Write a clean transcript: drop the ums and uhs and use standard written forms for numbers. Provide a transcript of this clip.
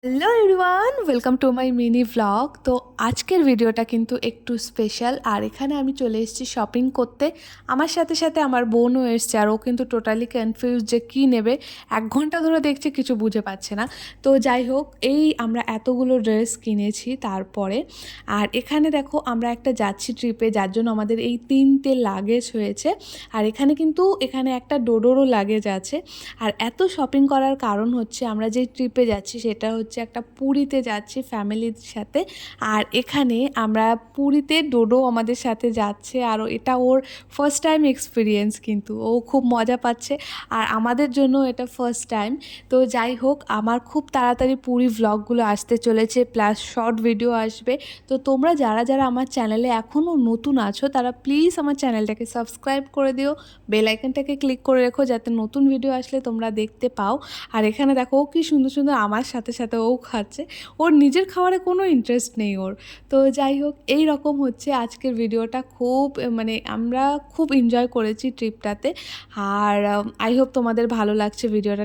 Hello everyone, welcome to my mini vlog. তো আজকের ভিডিওটা কিন্তু একটু স্পেশাল। আর এখানে আমি চলে এসেছি শপিং করতে। আমার সাথে সাথে আমার বোনও এসছে, আর ও কিন্তু টোটালি কনফিউজ যে কী নেবে। 1 ঘন্টা ধরে দেখছে, কিছু বুঝে পাচ্ছে না। তো যাই হোক, এই আমরা এতগুলো ড্রেস কিনেছি তারপরে। আর এখানে দেখো, আমরা একটা যাচ্ছি ট্রিপে, যার জন্য আমাদের এই 3টে লাগেজ হয়েছে। আর এখানে একটা ডোডোরও লাগেজ আছে। আর এত শপিং করার কারণ হচ্ছে, আমরা যে ট্রিপে যাচ্ছি সেটা হচ্ছে একটা পুরীতে যাচ্ছি ফ্যামিলির সাথে। আর এখানে আমরা পুরীতে ডোডো আমাদের সাথে যাচ্ছে, আর এটা ওর ফার্স্ট টাইম এক্সপিরিয়েন্স, কিন্তু ও খুব মজা পাচ্ছে। আর আমাদের জন্য এটা ফার্স্ট টাইম। তো যাই হোক, আমার খুব তাড়াতাড়ি পুরী ভ্লগগুলো আসতে চলেছে, প্লাস শর্ট ভিডিও আসবে। তো তোমরা যারা যারা আমার চ্যানেলে এখনও নতুন আছো, তারা প্লিজ আমার চ্যানেলটাকে সাবস্ক্রাইব করে দিও, বেল আইকনটাকে ক্লিক করে রেখো, যাতে নতুন ভিডিও আসলে তোমরা দেখতে পাও। আর এখানে দেখো, ও কি সুন্দর সুন্দর আমার সাথে সাথে ও খাচ্ছে। ওর নিজের খাবারে কোনো ইন্টারেস্ট নেই ওর। তো যাই হোক, এই রকম হচ্ছে আজকের ভিডিওটা। আমরা খুব এনজয় করেছি ট্রিপটাতে। আর আই হোপ তোমাদের ভালো লাগছে ভিডিওটা।